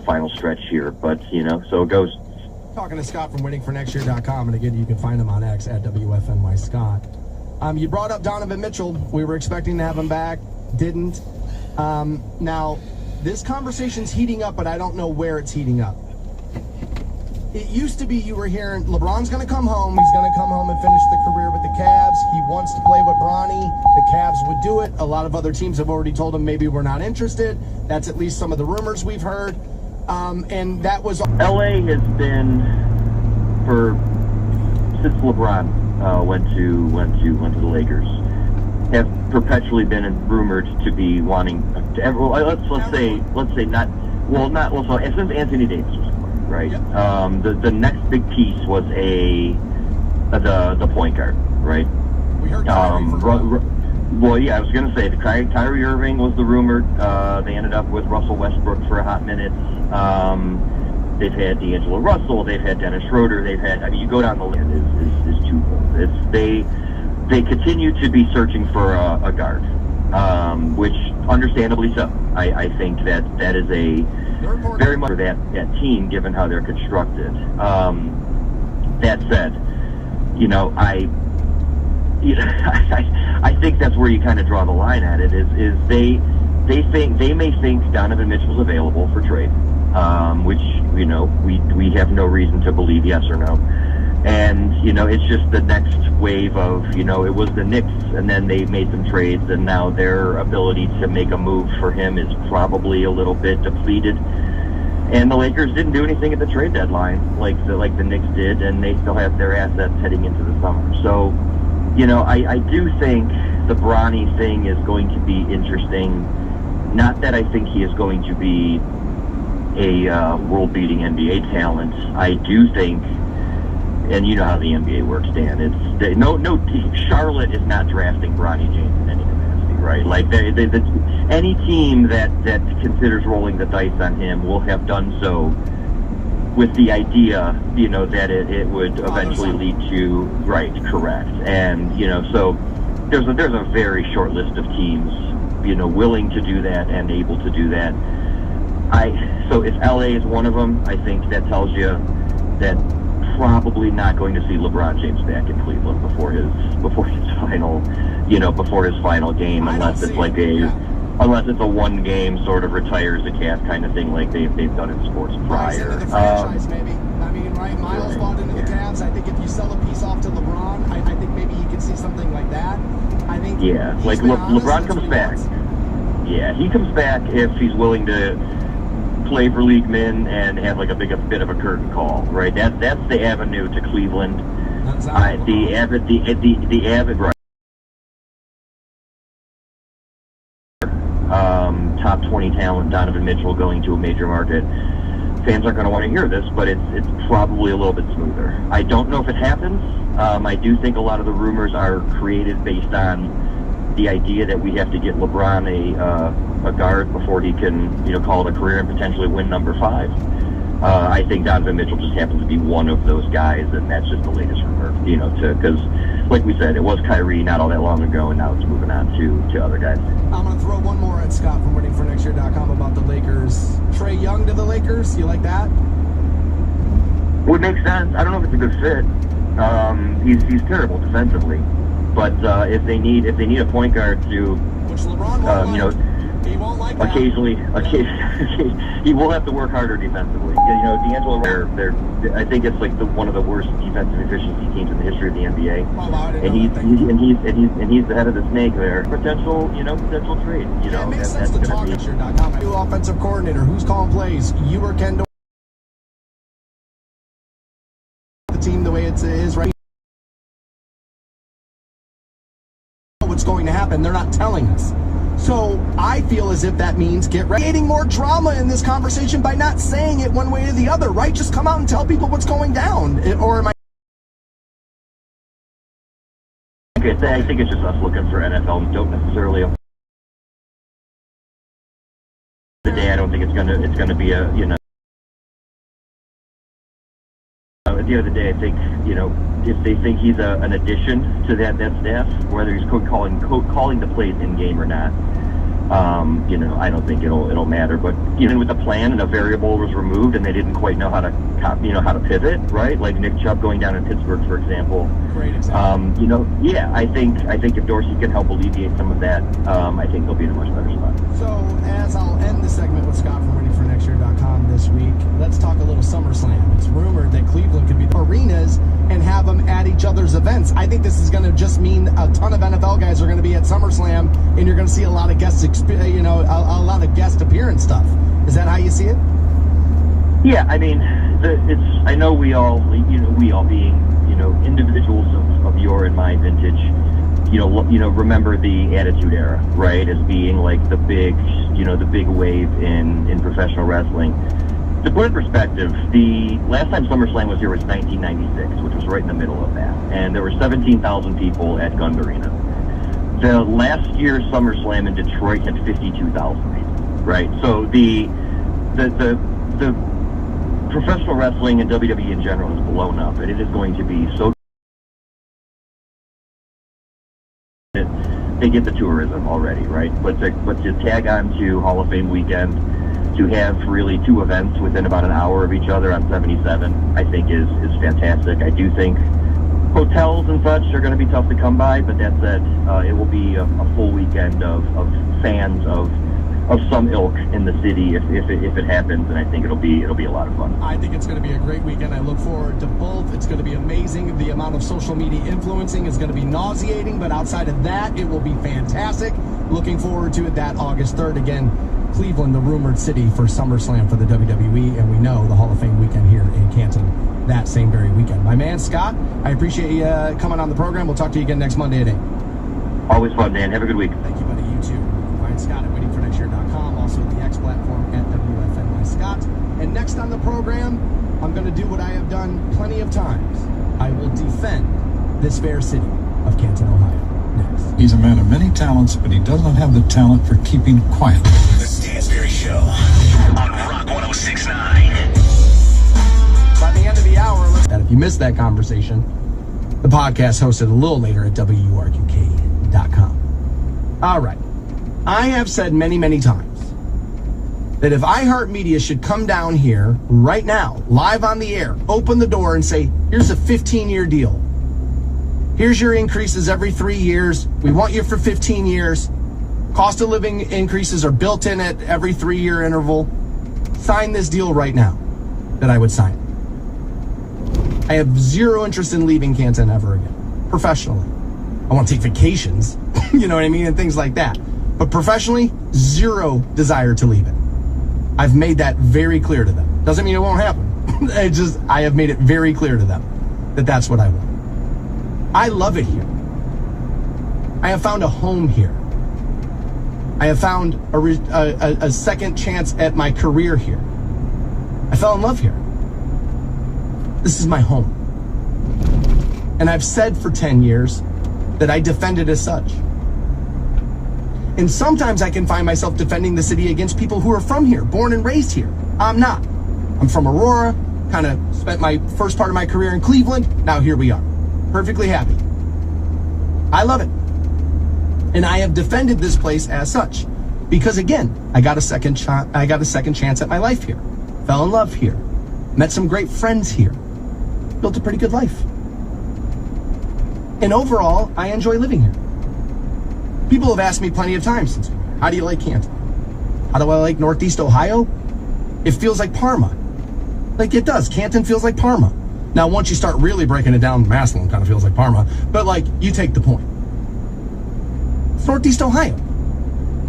final stretch here. But, so it goes. Talking to Scott from waitingfornextyear.com, and again, you can find him on X at WFNY Scott. You brought up Donovan Mitchell. We were expecting to have him back, didn't. Now, this conversation's heating up, but I don't know where it's heating up. It used to be you were hearing LeBron's going to come home. He's going to come home and finish the career with the Cavs. He wants to play with Bronny. The Cavs would do it. A lot of other teams have already told him maybe we're not interested. That's at least some of the rumors we've heard. And that was... LA has been, since LeBron went to the Lakers, have perpetually been rumored to be wanting to, let's say not since Anthony Davis was born, right? Yep. The next big piece was the point guard, right? We heard Kyrie well, yeah, I was going to say Kyrie Irving was the rumored. They ended up with Russell Westbrook for a hot minute. They've had D'Angelo Russell. They've had Dennis Schroeder. They've had. I mean, you go down the list. Is twofold. They continue to be searching for a guard, which understandably so. I think that is a very much for that team, given how they're constructed. That said, I think that's where you kind of draw the line at it. Is they may think Donovan Mitchell's available for trade, which we have no reason to believe yes or no. And it's just the next wave of it was the Knicks, and then they made some trades, and now their ability to make a move for him is probably a little bit depleted. And the Lakers didn't do anything at the trade deadline like the Knicks did, and they still have their assets heading into the summer. So, I do think the Bronny thing is going to be interesting. Not that I think he is going to be a world-beating NBA talent. I do think, and you know how the NBA works, Dan. Charlotte is not drafting Bronny James in any capacity, right? Like any team that considers rolling the dice on him will have done so with the idea, that it would eventually lead to correct. And so there's a very short list of teams, willing to do that and able to do that. So if LA is one of them, I think that tells you that probably not going to see LeBron James back in Cleveland before his final game, unless it's a one game sort of retires the cat kind of thing like they've done in sports prior. Into the franchise, maybe. I mean, right? Miles bought into the Cavs. I think if you sell a piece off to LeBron, I think maybe you could see something like that. I think. Yeah, like LeBron comes back. Yeah, he comes back if he's willing to play for league men and have like a bit of a curtain call, right? That's the avenue to Cleveland. The avid right. Top 20 talent Donovan Mitchell going to a major market. Fans aren't going to want to hear this, but it's probably a little bit smoother. I don't know if it happens. I do think a lot of the rumors are created based on the idea that we have to get LeBron a guard before he can call it a career and potentially win number 5. I think Donovan Mitchell just happens to be one of those guys, and that's just the latest rumor. Because like we said, it was Kyrie not all that long ago, and now it's moving on to other guys. I'm going to throw one more at Scott from waitingfornextyear.com about the Lakers. Trae Young to the Lakers, you like that? Would make sense. I don't know if it's a good fit. He's terrible defensively, but if they need a point guard to, which LeBron won't he won't like that. Occasionally, he will have to work harder defensively. D'Angelo, I think it's like one of the worst defensive efficiency teams in the history of the NBA. And he's the head of the snake there. Potential trade. Yeah, it makes sense to talk at your.com. New offensive coordinator. Who's calling plays? You or Ken? The team the way it is right. What's going to happen? They're not telling us. So I feel as if that means creating more drama in this conversation by not saying it one way or the other, right? Just come out and tell people what's going down. Or am I? I think it's just us looking for NFL. We don't necessarily. Today, I don't think it's gonna be a At the end of the day, I think if they think he's an addition to that staff, whether he's calling the plays in game or not, I don't think it'll matter. But even with the plan and a variable was removed and they didn't quite know how to pivot, right? Like Nick Chubb going down in Pittsburgh, for example. Great example. I think if Dorsey can help alleviate some of that, I think they'll be in a much better spot. So as I'll end the segment with Scott from waitingfornextyear.com this week, let's talk a little SummerSlam. It's rumored that Cleveland could be the arenas and have them at each other's events. I think this is going to just mean a ton of NFL guys are going to be at SummerSlam, and you're going to see a lot of guest, a lot of guest appearance stuff. Is that how you see it? Yeah, I mean, I know we all being individuals of your and my vintage, remember the Attitude Era, right, as being like the big wave in professional wrestling. To put it in perspective, the last time SummerSlam was here was 1996, which was right in the middle of that, and there were 17,000 people at Gund Arena. The last year's SummerSlam in Detroit had 52,000 people, right? So the professional wrestling and WWE in general has blown up, and it is going to be so. They get the tourism already, right? But to tag on to Hall of Fame weekend, to have really two events within about an hour of each other on 77, I think is fantastic. I do think hotels and such are going to be tough to come by, but that said, it will be a full weekend of fans of some ilk in the city if it happens, and I think it'll be a lot of fun. I think it's going to be a great weekend. I look forward to both. It's going to be amazing. The amount of social media influencing is going to be nauseating, but outside of that, it will be fantastic. Looking forward to it that August 3rd. Again, Cleveland, the rumored city for SummerSlam for the WWE, and we know the Hall of Fame weekend here in Canton that same very weekend. My man, Scott, I appreciate you coming on the program. We'll talk to you again next Monday at 8. Always fun, Dan. Have a good week. Thank you, buddy. You too. Find Scott at waitingfornextyear.com, also the X platform at WFNY Scott. And next on the program, I'm going to do what I have done plenty of times. I will defend this fair city of Canton, Ohio. Next. He's a man of many talents, but he doesn't have the talent for keeping quiet. The Stansberry Show on Rock 106.9. By the end of the hour, that if you missed that conversation, the podcast hosted a little later at WRQK.com. All right. I have said many, many times that if iHeartMedia should come down here right now, live on the air, open the door and say, here's a 15-year deal. Here's your increases every 3 years. We want you for 15 years. Cost of living increases are built in at every 3-year interval. Sign this deal right now, that I would sign it. I have zero interest in leaving Canton ever again, professionally. I want to take vacations, you know what I mean, and things like that. But professionally, zero desire to leave it. I've made that very clear to them. Doesn't mean it won't happen. I have made it very clear to them that that's what I want. I love it here. I have found a home here. I have found a second chance at my career here. I fell in love here. This is my home. And I've said for 10 years that I defend it as such. And sometimes I can find myself defending the city against people who are from here, born and raised here. I'm not. I'm from Aurora, kind of spent my first part of my career in Cleveland. Now here we are. Perfectly happy. I love it. And I have defended this place as such. Because again, I got a second chance at my life here. Fell in love here. Met some great friends here. Built a pretty good life. And overall, I enjoy living here. People have asked me plenty of times since, how do you like Canton? How do I like Northeast Ohio? It feels like Parma. Like it does. Canton feels like Parma. Now, once you start really breaking it down, Massillon kind of feels like Parma. But like, you take the point. It's Northeast Ohio.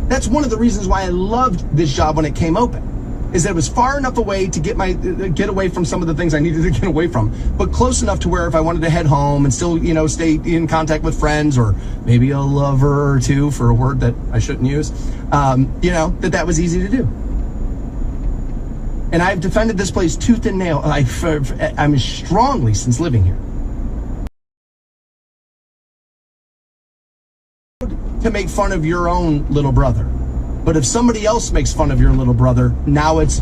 That's one of the reasons why I loved this job when it came open. Is that it was far enough away to get away from some of the things I needed to get away from, but close enough to where if I wanted to head home and still, stay in contact with friends or maybe a lover or two, for a word that I shouldn't use, that was easy to do. And I've defended this place tooth and nail. I'm strongly since living here. To make fun of your own little brother. But if somebody else makes fun of your little brother, now it's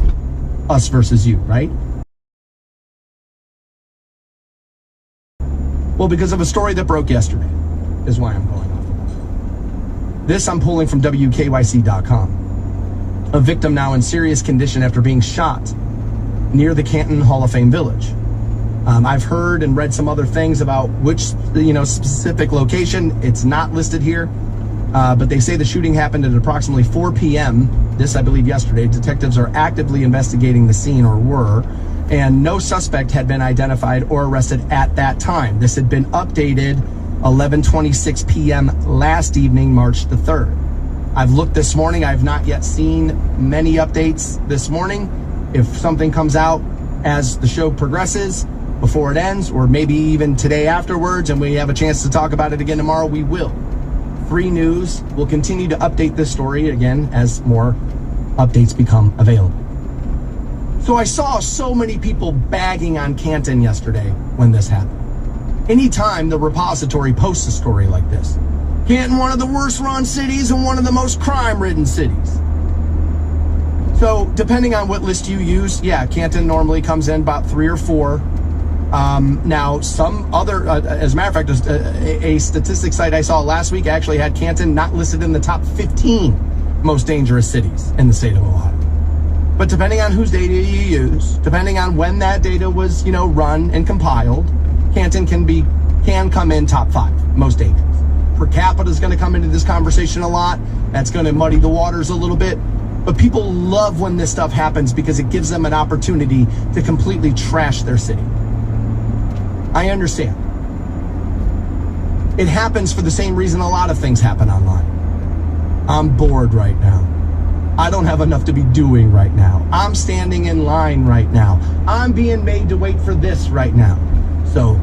us versus you, right? Well, because of a story that broke yesterday is why I'm going off of This I'm pulling from WKYC.com. A victim now in serious condition after being shot near the Canton Hall of Fame Village. I've heard and read some other things about which, specific location. It's not listed here, but they say the shooting happened at approximately 4 p.m. This, I believe, yesterday. Detectives are actively investigating the scene, or were, and no suspect had been identified or arrested at that time. This had been updated 11:26 p.m. last evening, March the 3rd. I've looked this morning. I've not yet seen many updates this morning. If something comes out as the show progresses, before it ends, or maybe even today afterwards, and we have a chance to talk about it again tomorrow, we will. Free News will continue to update this story again as more updates become available. So I saw so many people bagging on Canton yesterday when this happened. Anytime the repository posts a story like this, Canton, one of the worst run cities and one of the most crime-ridden cities. So depending on what list you use, yeah, Canton normally comes in about 3 or 4. Now, some other, as a matter of fact, a statistics site I saw last week actually had Canton not listed in the top 15 most dangerous cities in the state of Ohio. But depending on whose data you use, depending on when that data was, run and compiled, Canton can come in top 5 most dangerous. Per capita is going to come into this conversation a lot. That's going to muddy the waters a little bit. But people love when this stuff happens because it gives them an opportunity to completely trash their city. I understand. It happens for the same reason a lot of things happen online. I'm bored right now. I don't have enough to be doing right now. I'm standing in line right now. I'm being made to wait for this right now. So,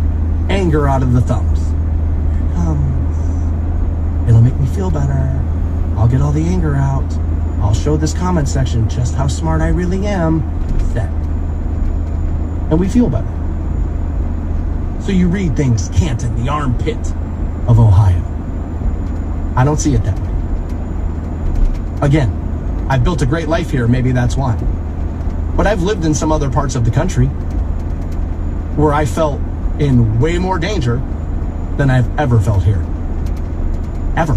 anger out of the thumbs. Here it comes. It'll make me feel better. I'll get all the anger out. I'll show this comment section just how smart I really am. Set. And we feel better. So you read things, Canton, the armpit of Ohio. I don't see it that way. Again, I've built a great life here, maybe that's why. But I've lived in some other parts of the country where I felt in way more danger than I've ever felt here. Ever.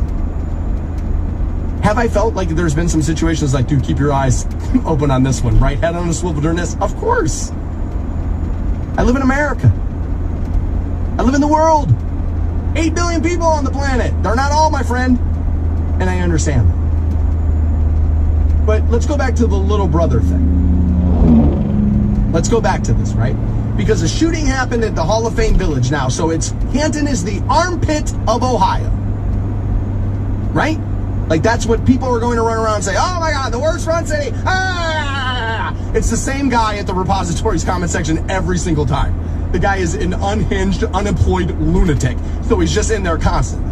Have I felt like there's been some situations like, dude, keep your eyes open on this one, right? Head on a swivel during this? Of course. I live in America. I live in the world. 8 billion people on the planet. They're not all, my friend. And I understand that. But let's go back to the little brother thing. Let's go back to this, right? Because a shooting happened at the Hall of Fame Village now. So Canton is the armpit of Ohio. Right? Like that's what people are going to run around and say, oh my God, the worst run city. Ah! It's the same guy at the repository's comment section every single time. The guy is an unhinged, unemployed lunatic. So he's just in there constantly.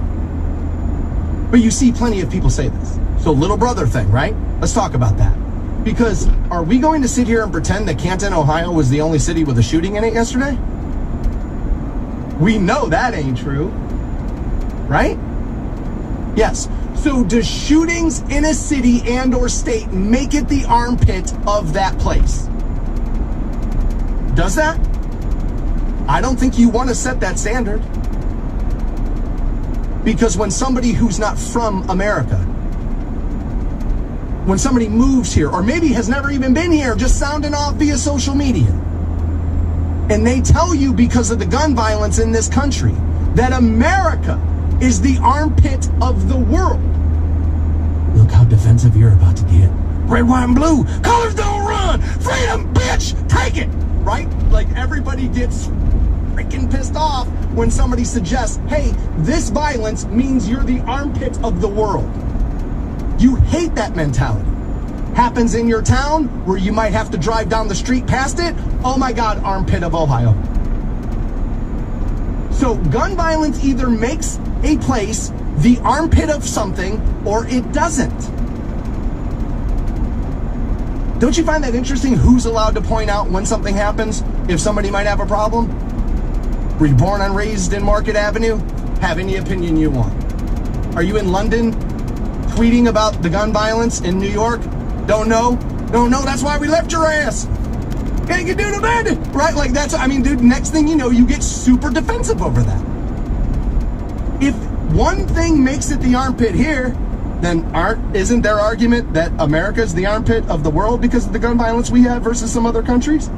But you see plenty of people say this. So little brother thing, right? Let's talk about that. Because are we going to sit here and pretend that Canton, Ohio was the only city with a shooting in it yesterday? We know that ain't true. Right? Yes. So does shootings in a city and or state make it the armpit of that place? Does that? I don't think you want to set that standard. Because when somebody who's not from America, when somebody moves here, or maybe has never even been here, just sounding off via social media, and they tell you because of the gun violence in this country, that America is the armpit of the world. Look how defensive you're about to get. Red, white, and blue. Colors don't run. Freedom, bitch. Take it. Right? Like everybody gets freaking pissed off when somebody suggests, hey, this violence means you're the armpit of the world. You hate that mentality. Happens in your town where you might have to drive down the street past it. Oh my God, armpit of Ohio. So gun violence either makes a place the armpit of something or it doesn't. Don't you find that interesting? Who's allowed to point out when something happens if somebody might have a problem? Were you born and raised in Market Avenue? Have any opinion you want. Are you in London tweeting about the gun violence in New York? Don't know? Don't know. That's why we left your ass. Can't get doodle bandit. Right? Like that's, I mean, dude, next thing you know, you get super defensive over that. If one thing makes it the armpit here, then isn't their argument that America is the armpit of the world because of the gun violence we have versus some other countries?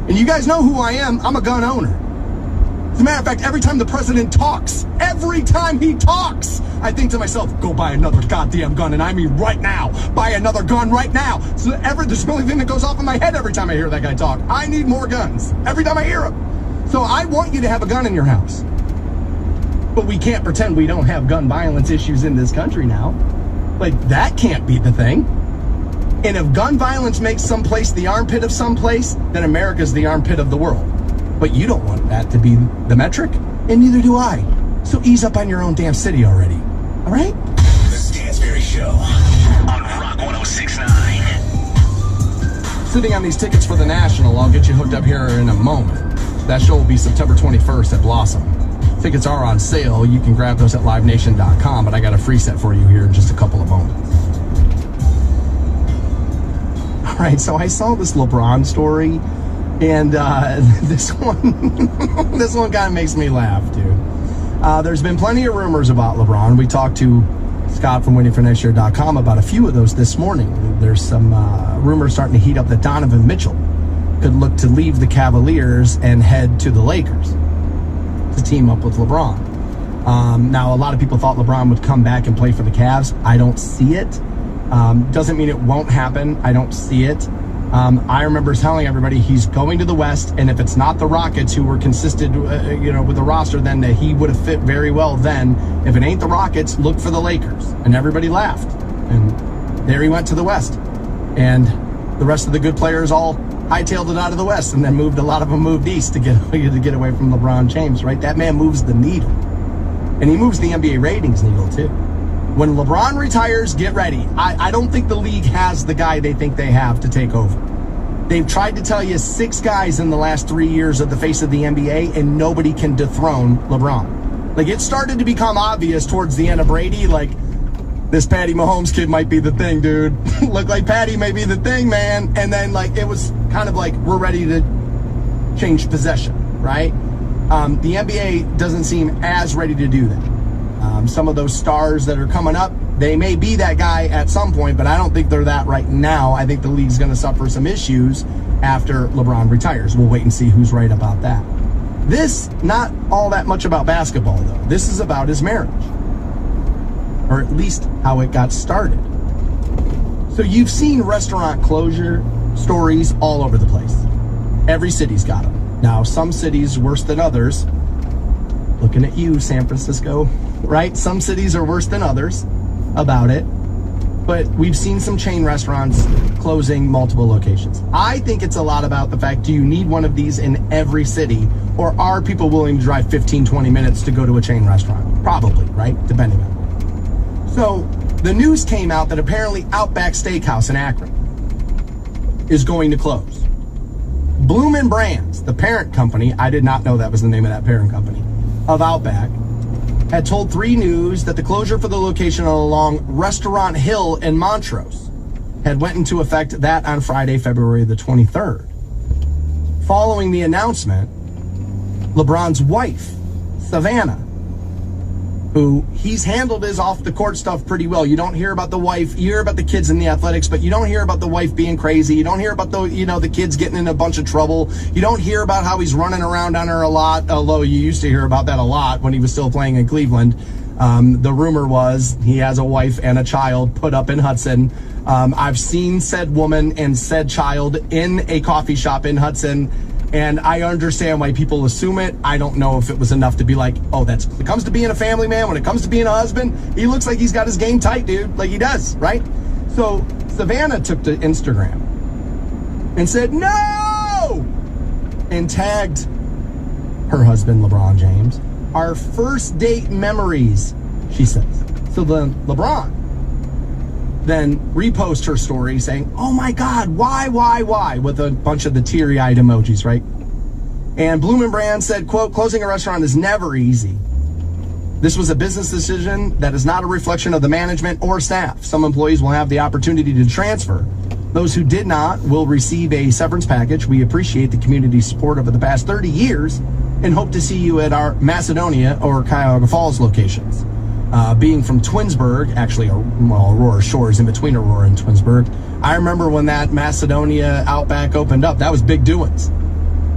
And you guys know who I am. I'm a gun owner. As a matter of fact, every time the president talks, every time he talks, I think to myself, go buy another goddamn gun. And I mean right now. Buy another gun right now. So there's the only thing that goes off in my head every time I hear that guy talk. I need more guns. Every time I hear him. So I want you to have a gun in your house. But we can't pretend we don't have gun violence issues in this country now. Like, that can't be the thing. And if gun violence makes some place the armpit of some place, then America's the armpit of the world. But you don't want that to be the metric, and neither do I. So ease up on your own damn city already. All right? The Stansberry Show on Rock 106.9. Sitting on these tickets for the National. I'll get you hooked up here in a moment. That show will be September 21st at Blossom. Tickets are on sale. You can grab those at livenation.com, but I got a free set for you here in just a couple of moments. All right, so I saw this LeBron story, and this one kind of makes me laugh, dude. There's been plenty of rumors about LeBron. We talked to Scott from waitingfornextyear.com about a few of those this morning. There's some rumors starting to heat up that Donovan Mitchell could look to leave the Cavaliers and head to the Lakers to team up with LeBron. Now, a lot of people thought LeBron would come back and play for the Cavs. I don't see it. Doesn't mean it won't happen. I don't see it. I remember telling everybody he's going to the West, and if it's not the Rockets who were consistent, with the roster, then that he would have fit very well then. If it ain't the Rockets, look for the Lakers. And everybody laughed. And there he went to the West. And the rest of the good players all hightailed it out of the West, and then a lot of them moved east to get away from LeBron James, right? That man moves the needle. And he moves the NBA ratings needle, too. When LeBron retires, get ready. I don't think the league has the guy they think they have to take over. They've tried to tell you 6 guys in the last 3 years at the face of the NBA, and nobody can dethrone LeBron. Like, it started to become obvious towards the end of Brady, like, this Patty Mahomes kid might be the thing, dude. Look like Patty may be the thing, man. And then, like, it was kind of like, we're ready to change possession, right? The NBA doesn't seem as ready to do that. Some of those stars that are coming up, they may be that guy at some point, but I don't think they're that right now. I think the league's going to suffer some issues after LeBron retires. We'll wait and see who's right about that. This, not all that much about basketball, though. This is about his marriage, or at least how it got started. So you've seen restaurant closure stories all over the place. Every city's got them. Now, some cities worse than others. Looking at you, San Francisco, right? Some cities are worse than others about it. But we've seen some chain restaurants closing multiple locations. I think it's a lot about the fact, do you need one of these in every city? Or are people willing to drive 15, 20 minutes to go to a chain restaurant? Probably, right? Depending on it. So the news came out that apparently Outback Steakhouse in Akron is going to close. Bloomin' Brands, the parent company, I did not know that was the name of that parent company, of Outback, had told 3 News that the closure for the location along Restaurant Hill in Montrose had went into effect that on Friday, February the 23rd. Following the announcement, LeBron's wife, Savannah, who he's handled his off-the-court stuff pretty well. You don't hear about the wife. You hear about the kids in the athletics, but you don't hear about the wife being crazy. You don't hear about the kids getting in a bunch of trouble. You don't hear about how he's running around on her a lot, although you used to hear about that a lot when he was still playing in Cleveland. The rumor was he has a wife and a child put up in Hudson. I've seen said woman and said child in a coffee shop in Hudson, and I understand why people assume it. I don't know if it was enough to be like, oh, when it comes to being a family man, when it comes to being a husband, he looks like he's got his game tight, dude. Like he does, right? So Savannah took to Instagram and said, no! And tagged her husband, LeBron James. Our first date memories, she says. So then LeBron then repost her story saying, oh my God, why, with a bunch of the teary-eyed emojis, right? And Bloomin' Brands said, quote, closing a restaurant is never easy. This was a business decision that is not a reflection of the management or staff. Some employees will have the opportunity to transfer. Those who did not will receive a severance package. We appreciate the community's support over the past 30 years and hope to see you at our Macedonia or Cuyahoga Falls locations. being from Twinsburg, actually, Aurora Shores, in between Aurora and Twinsburg, I remember when that Macedonia Outback opened up. That was big doings.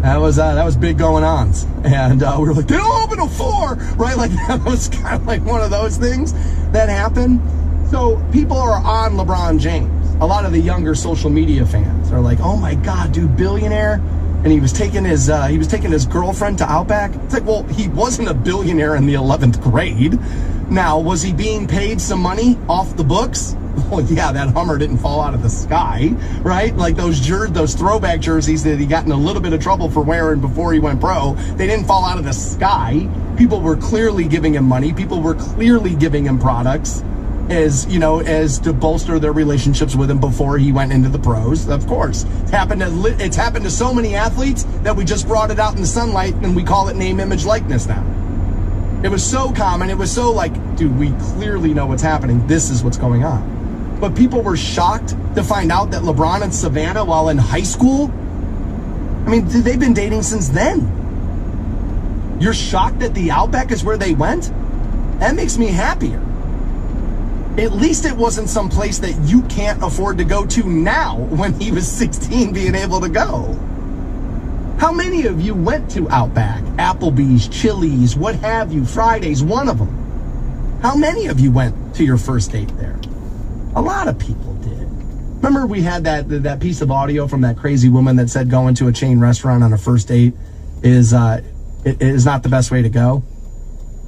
That was big going ons. And we were like, they don't open till 4, right? Like, that was kind of like one of those things that happened. So people are on LeBron James. A lot of the younger social media fans are like, oh my God, dude, billionaire. And he was taking his girlfriend to Outback. It's like, well, he wasn't a billionaire in the 11th grade. Now, was he being paid some money off the books? Well, yeah, that Hummer didn't fall out of the sky, right? Like those throwback jerseys that he got in a little bit of trouble for wearing before he went pro, they didn't fall out of the sky. People were clearly giving him money. People were clearly giving him products as to bolster their relationships with him before he went into the pros. Of course, it's happened to so many athletes that we just brought it out in the sunlight and we call it name, image, likeness now. It was so common. It was so like, dude, we clearly know what's happening. This is what's going on. But people were shocked to find out that LeBron and Savannah, while in high school, I mean, they've been dating since then. You're shocked that the Outback is where they went? That makes me happier. At least it wasn't some place that you can't afford to go to now when he was 16 being able to go. How many of you went to Outback, Applebee's, Chili's, what have you, Fridays, one of them? How many of you went to your first date there? A lot of people did. Remember we had that piece of audio from that crazy woman that said going to a chain restaurant on a first date is not the best way to go?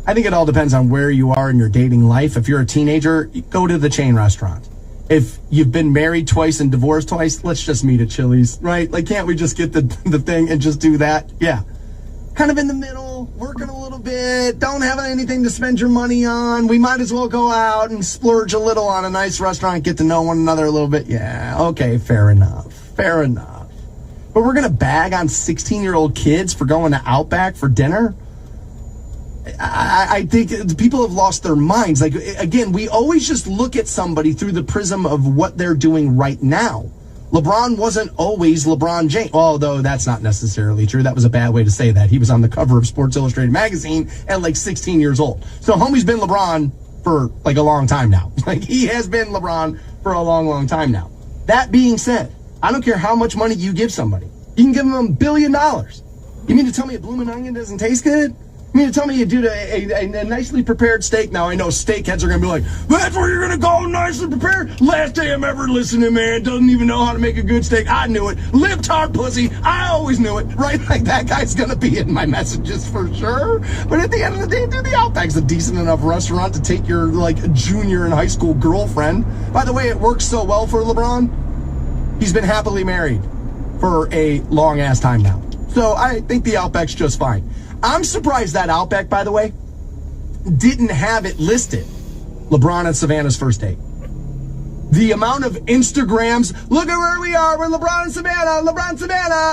I think it all depends on where you are in your dating life. If you're a teenager, go to the chain restaurant. If you've been married twice and divorced twice, let's just meet at Chili's, right? Like, can't we just get the thing and just do that? Yeah. Kind of in the middle, working a little bit, don't have anything to spend your money on. We might as well go out and splurge a little on a nice restaurant, get to know one another a little bit. Yeah, okay, fair enough. But we're going to bag on 16-year-old kids for going to Outback for dinner? I think people have lost their minds. Like, again, we always just look at somebody through the prism of what they're doing right now. LeBron wasn't always LeBron James, although that's not necessarily true. That was a bad way to say that. He was on the cover of Sports Illustrated magazine at like 16 years old. So homie's been LeBron for like a long time now. Like, he has been LeBron for a long, long time now. That being said, I don't care how much money you give somebody. You can give them $1 billion. You mean to tell me a blooming onion doesn't taste good? You mean to tell me you do a nicely prepared steak? Now, I know steak heads are going to be like, that's where you're going to go, nicely prepared? Last day I'm ever listening, man. Doesn't even know how to make a good steak. I knew it. Lipped hard pussy. I always knew it, right? Like, that guy's going to be in my messages for sure. But at the end of the day, dude, the Outback's a decent enough restaurant to take your, like, junior in high school girlfriend. By the way, it works so well for LeBron. He's been happily married for a long-ass time now. So I think the Outback's just fine. I'm surprised that Outback, by the way, didn't have it listed. LeBron and Savannah's first date. The amount of Instagrams, look at where we are, we're LeBron and Savannah.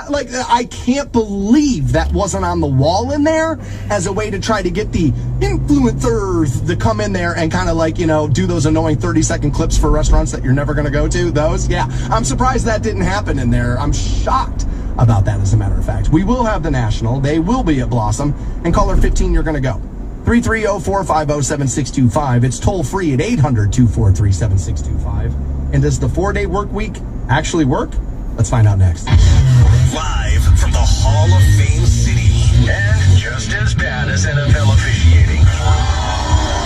Like, I can't believe that wasn't on the wall in there as a way to try to get the influencers to come in there and kind of like, do those annoying 30-second clips for restaurants that you're never going to go to. Those, yeah. I'm surprised that didn't happen in there. I'm shocked about that, as a matter of fact. We will have the National. They will be at Blossom. And caller 15, you're going to go. 330-450-7625. It's toll free at 800-243-7625. And does the 4-day work week actually work? Let's find out next. Live from the Hall of Fame City. And just as bad as NFL officiating.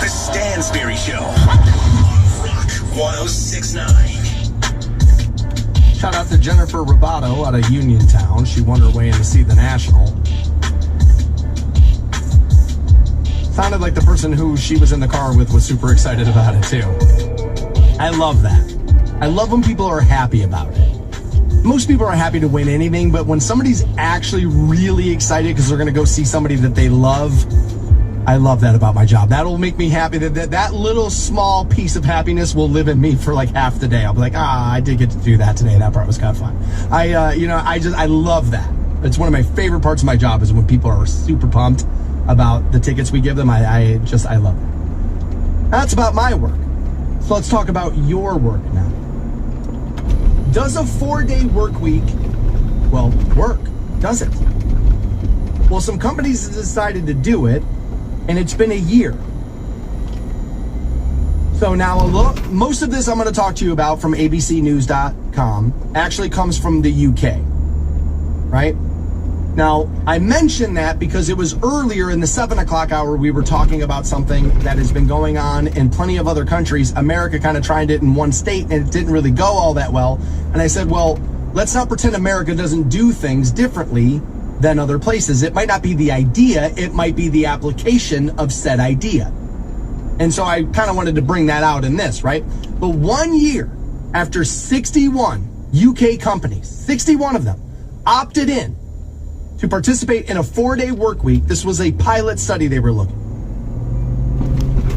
The Stansberry Show. On Rock 1069. Shout out to Jennifer Robato out of Uniontown. She won her way in to see the National. Sounded like the person who she was in the car with was super excited about it too. I love that. I love when people are happy about it. Most people are happy to win anything, but when somebody's actually really excited because they're going to go see somebody that they love, I love that about my job. That'll make me happy. That little small piece of happiness will live in me for like half the day. I'll be like, I did get to do that today. That part was kind of fun. I love that. It's one of my favorite parts of my job is when people are super pumped about the tickets we give them. I love it. That's about my work. So let's talk about your work now. Does a 4-day work week, work? Does it? Well, some companies have decided to do it, and it's been a year. So now most of this I'm going to talk to you about from abcnews.com actually comes from the UK, right? Now, I mentioned that because it was earlier in the 7 o'clock hour we were talking about something that has been going on in plenty of other countries. America kind of tried it in one state and it didn't really go all that well. And I said, well, let's not pretend America doesn't do things differently than other places. It might not be the idea, it might be the application of said idea. And so I kind of wanted to bring that out in this, right? But 1 year after 61 UK companies, 61 of them, opted in to participate in a 4-day work week, this was a pilot study they were looking.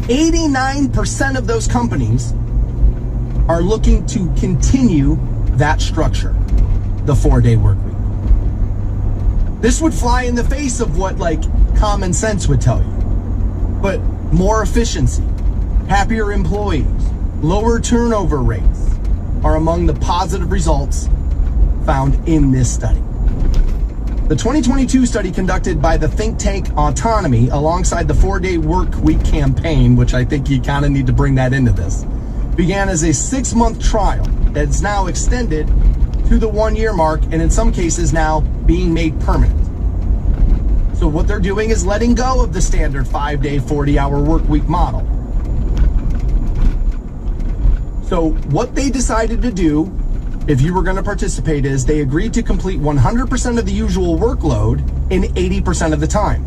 89% of those companies are looking to continue that structure, the 4-day work week. This would fly in the face of what like common sense would tell you. But more efficiency, happier employees, lower turnover rates are among the positive results found in this study. The 2022 study conducted by the think tank Autonomy alongside the 4-day work week campaign, which I think you kind of need to bring that into this, began as a 6-month trial that's now extended to the 1-year mark and in some cases now being made permanent. So what they're doing is letting go of the standard 5-day, 40-hour work week model. So what they decided to do, if you were going to participate, is they agreed to complete 100% of the usual workload in 80% of the time.